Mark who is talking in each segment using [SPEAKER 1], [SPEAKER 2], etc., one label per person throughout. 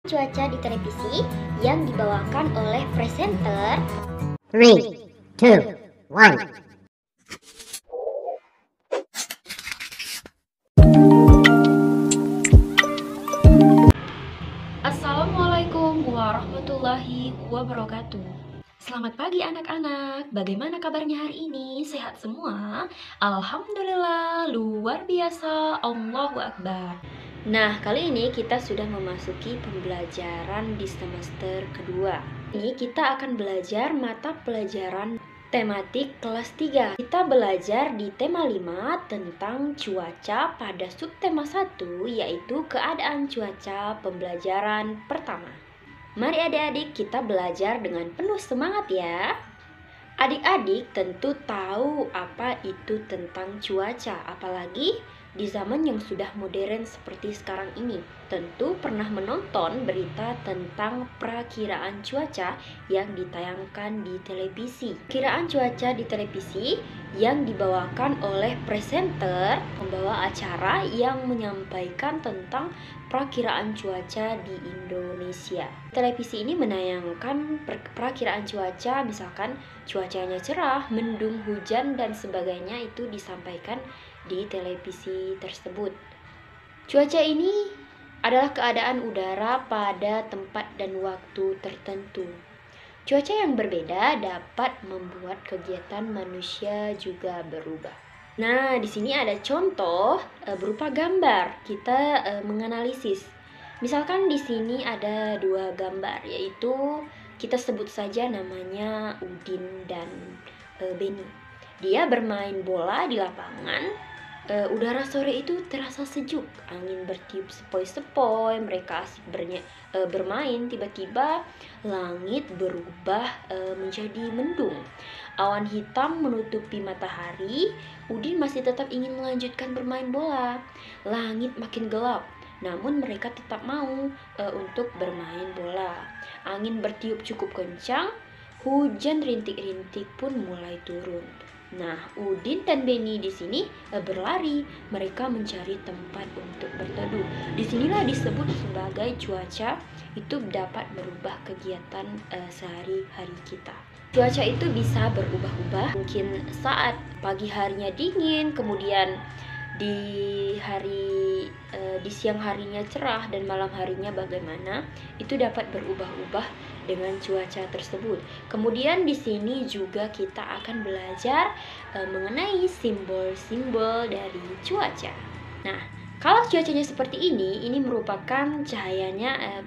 [SPEAKER 1] Cuaca di televisi yang dibawakan oleh presenter
[SPEAKER 2] 3, 2, 1.
[SPEAKER 3] Assalamualaikum warahmatullahi wabarakatuh. Selamat pagi anak-anak, bagaimana kabarnya hari ini? Sehat semua? Alhamdulillah, luar biasa, Allahu Akbar. Nah, kali ini kita sudah memasuki pembelajaran di semester kedua. Ini kita akan belajar mata pelajaran tematik kelas 3. Kita belajar di tema 5 tentang cuaca pada subtema 1, yaitu keadaan cuaca pembelajaran pertama. Mari adik-adik kita belajar dengan penuh semangat ya. Adik-adik tentu tahu apa itu tentang cuaca, apalagi di zaman yang sudah modern seperti sekarang ini. Tentu pernah menonton berita tentang perakiraan cuaca yang ditayangkan di televisi. Perakiraan cuaca di televisi yang dibawakan oleh presenter pembawa acara yang menyampaikan tentang perakiraan cuaca di Indonesia. Televisi ini menayangkan perakiraan cuaca, misalkan cuacanya cerah, mendung, hujan, dan sebagainya itu disampaikan di televisi tersebut. Cuaca ini adalah keadaan udara pada tempat dan waktu tertentu. Cuaca yang berbeda dapat membuat kegiatan manusia juga berubah. Nah, di sini ada contoh berupa gambar. Kita menganalisis. Misalkan di sini ada dua gambar, yaitu kita sebut saja namanya Udin dan Beni. Dia bermain bola di lapangan. Udara sore itu terasa sejuk, angin bertiup sepoi-sepoi, mereka asik bermain. Tiba-tiba langit berubah menjadi mendung. Awan hitam menutupi matahari. Udin masih tetap ingin melanjutkan bermain bola. Langit makin gelap, namun mereka tetap mau untuk bermain bola. Angin bertiup cukup kencang, hujan rintik-rintik pun mulai turun. Nah, Udin dan Beni di sini berlari. Mereka mencari tempat untuk berteduh. Disinilah disebut sebagai cuaca itu dapat merubah kegiatan sehari-hari kita. Cuaca itu bisa berubah-ubah. Mungkin saat pagi harinya dingin, kemudian di siang harinya cerah, dan malam harinya bagaimana, itu dapat berubah-ubah dengan cuaca tersebut. Kemudian di sini juga kita akan belajar mengenai simbol-simbol dari cuaca. Nah, kalau cuacanya seperti ini merupakan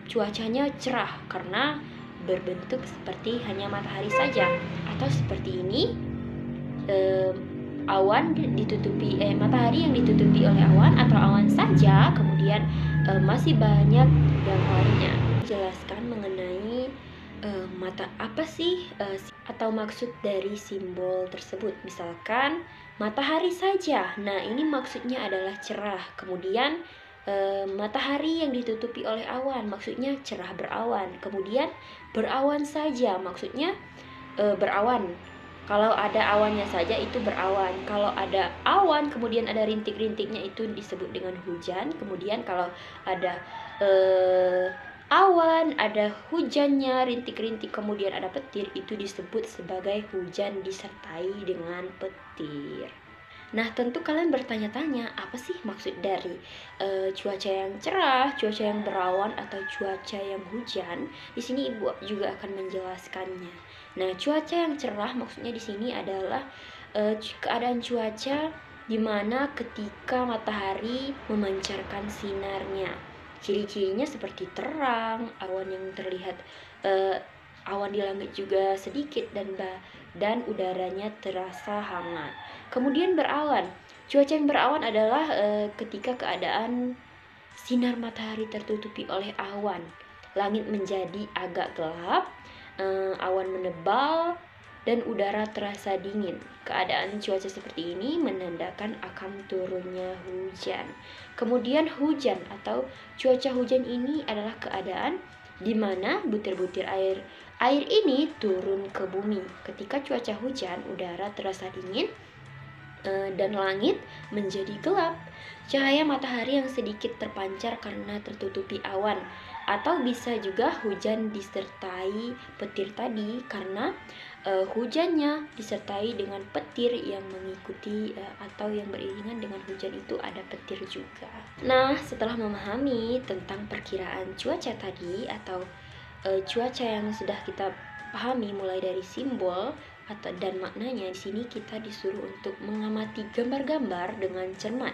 [SPEAKER 3] cuacanya cerah karena berbentuk seperti hanya matahari saja, atau seperti ini matahari yang ditutupi oleh awan, atau awan saja, kemudian masih banyak yang lainnya. Jelaskan mengenai apa sih atau maksud dari simbol tersebut. Misalkan matahari saja, nah ini maksudnya adalah cerah. Kemudian matahari yang ditutupi oleh awan, maksudnya cerah berawan. Kemudian berawan saja, maksudnya berawan. Kalau ada awannya saja itu berawan. Kalau ada awan kemudian ada rintik-rintiknya itu disebut dengan hujan. Kemudian kalau ada awan, ada hujannya, rintik-rintik, kemudian ada petir, itu disebut sebagai hujan disertai dengan petir. Nah, tentu kalian bertanya-tanya, apa sih maksud dari cuaca yang cerah, cuaca yang berawan, atau cuaca yang hujan? Di sini Ibu juga akan menjelaskannya. Nah, cuaca yang cerah maksudnya di sini adalah keadaan cuaca di mana ketika matahari memancarkan sinarnya. Ciri-cirinya seperti terang, awan yang terlihat awan di langit juga sedikit, dan udaranya terasa hangat. Kemudian berawan. Cuaca yang berawan adalah ketika keadaan sinar matahari tertutupi oleh awan. Langit menjadi agak gelap, awan menebal, dan udara terasa dingin. Keadaan cuaca seperti ini menandakan akan turunnya hujan. Kemudian hujan atau cuaca hujan ini adalah keadaan di mana butir-butir air ini turun ke bumi. Ketika cuaca hujan, udara terasa dingin dan langit menjadi gelap. Cahaya matahari yang sedikit terpancar karena tertutupi awan. atau bisa juga hujan disertai petir tadi, karena hujannya disertai dengan petir yang mengikuti atau yang beriringan dengan hujan itu ada petir juga. Nah, setelah memahami tentang perkiraan cuaca tadi atau cuaca yang sudah kita pahami mulai dari simbol dan maknanya, di sini kita disuruh untuk mengamati gambar-gambar dengan cermat.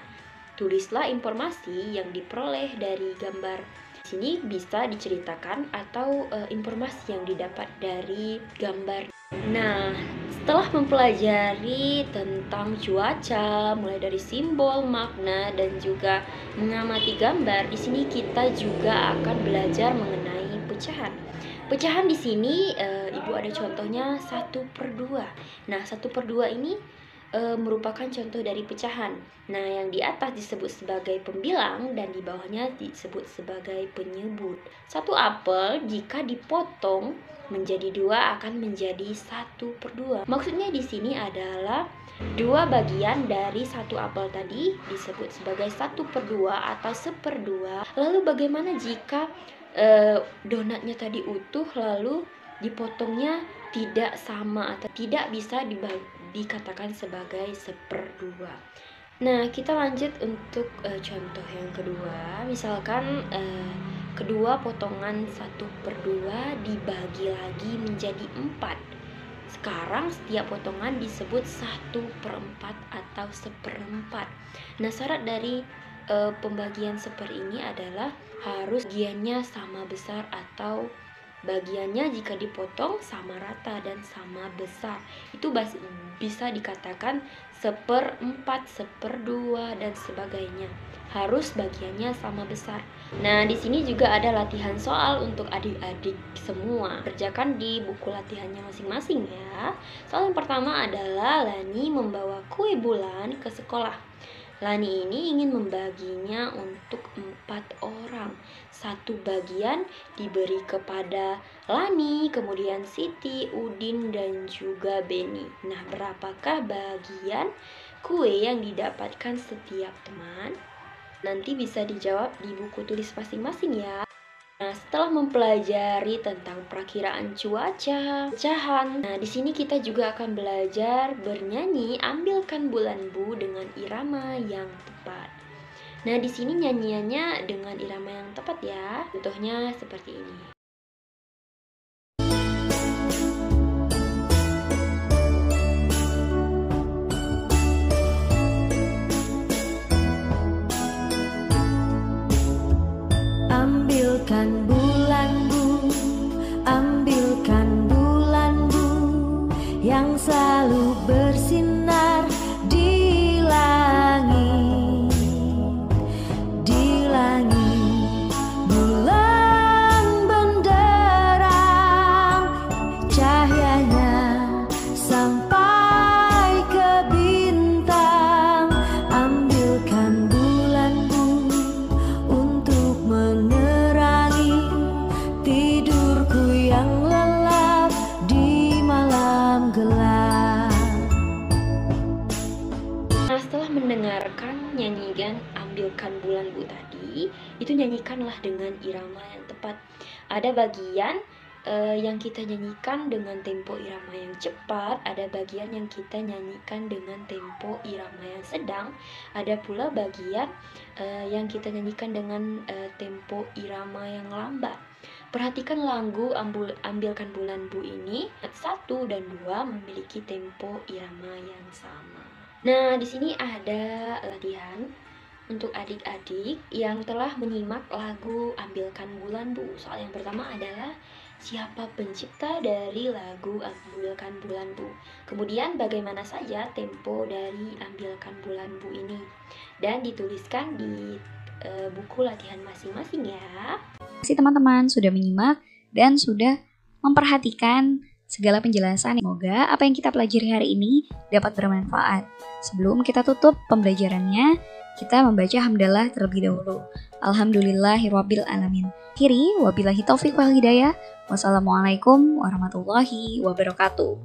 [SPEAKER 3] Tulislah informasi yang diperoleh dari gambar. Di sini bisa diceritakan atau informasi yang didapat dari gambar. Nah, setelah mempelajari tentang cuaca, mulai dari simbol, makna, dan juga mengamati gambar, di sini kita juga akan belajar mengenai pecahan. Pecahan di sini, Ibu ada contohnya 1/2. Nah, 1/2 ini merupakan contoh dari pecahan. Nah, yang di atas disebut sebagai pembilang dan di bawahnya disebut sebagai penyebut. 1 apel jika dipotong menjadi 2 akan menjadi 1/2. Maksudnya di sini adalah 2 bagian dari 1 apel tadi disebut sebagai 1/2 atau 1/2. Lalu bagaimana jika donatnya tadi utuh lalu dipotongnya tidak sama atau tidak bisa dikatakan sebagai 1/2. Nah, kita lanjut untuk contoh yang kedua. Misalkan kedua potongan 1/2 dibagi lagi menjadi 4. Sekarang setiap potongan disebut 1/4 atau 1/4. Nah, syarat dari pembagian seperti ini adalah harus bagiannya sama besar atau bagiannya jika dipotong sama rata dan sama besar. Itu bisa dikatakan 1/4, 1/2 dan sebagainya. Harus bagiannya sama besar. Nah, di sini juga ada latihan soal untuk adik-adik semua. Kerjakan di buku latihannya masing-masing ya. Soal yang pertama adalah Lani membawa kue bulan ke sekolah. Lani ini ingin membaginya untuk 4 orang. 1 bagian diberi kepada Lani, kemudian Siti, Udin, dan juga Beni. Nah, berapakah bagian kue yang didapatkan setiap teman? Nanti bisa dijawab di buku tulis masing-masing ya. Nah, setelah mempelajari tentang perakiraan cuaca, pecahan, nah di sini kita juga akan belajar bernyanyi Ambilkan Bulan Bu dengan irama yang tepat. Nah, di sini nyanyiannya dengan irama yang tepat ya. Contohnya seperti ini.
[SPEAKER 4] Ambilkan bulan Bu, ambilkan bulan Bu, yang selalu bersinar di langit, di langit. Bulan benderang, cahayanya sampai ke bintang. Ambilkan bulan Bu untuk menerangi tidurku yang lelap di malam gelap.
[SPEAKER 3] Nah, setelah mendengarkan nyanyian Ambilkan Bulan Bu tadi, itu nyanyikanlah dengan irama yang tepat. Ada bagian yang kita nyanyikan dengan tempo irama yang cepat, ada bagian yang kita nyanyikan dengan tempo irama yang sedang, ada pula bagian yang kita nyanyikan dengan tempo irama yang lambat. Perhatikan lagu Ambilkan Bulan Bu ini, 1 dan 2 memiliki tempo irama yang sama. Nah, di sini ada latihan untuk adik-adik yang telah menyimak lagu Ambilkan Bulan Bu. Soal yang pertama adalah siapa pencipta dari lagu Ambilkan Bulan Bu. Kemudian bagaimana saja tempo dari Ambilkan Bulan Bu ini. Dan dituliskan di buku latihan masing-masing ya.
[SPEAKER 5] Terima kasih teman-teman sudah menyimak dan sudah memperhatikan segala penjelasan. Semoga apa yang kita pelajari hari ini dapat bermanfaat. Sebelum kita tutup pembelajarannya, kita membaca hamdalah terlebih dahulu. Alhamdulillahirabbil alamin. Akhiri wabillahi taufik wal hidayah. Wassalamualaikum warahmatullahi wabarakatuh.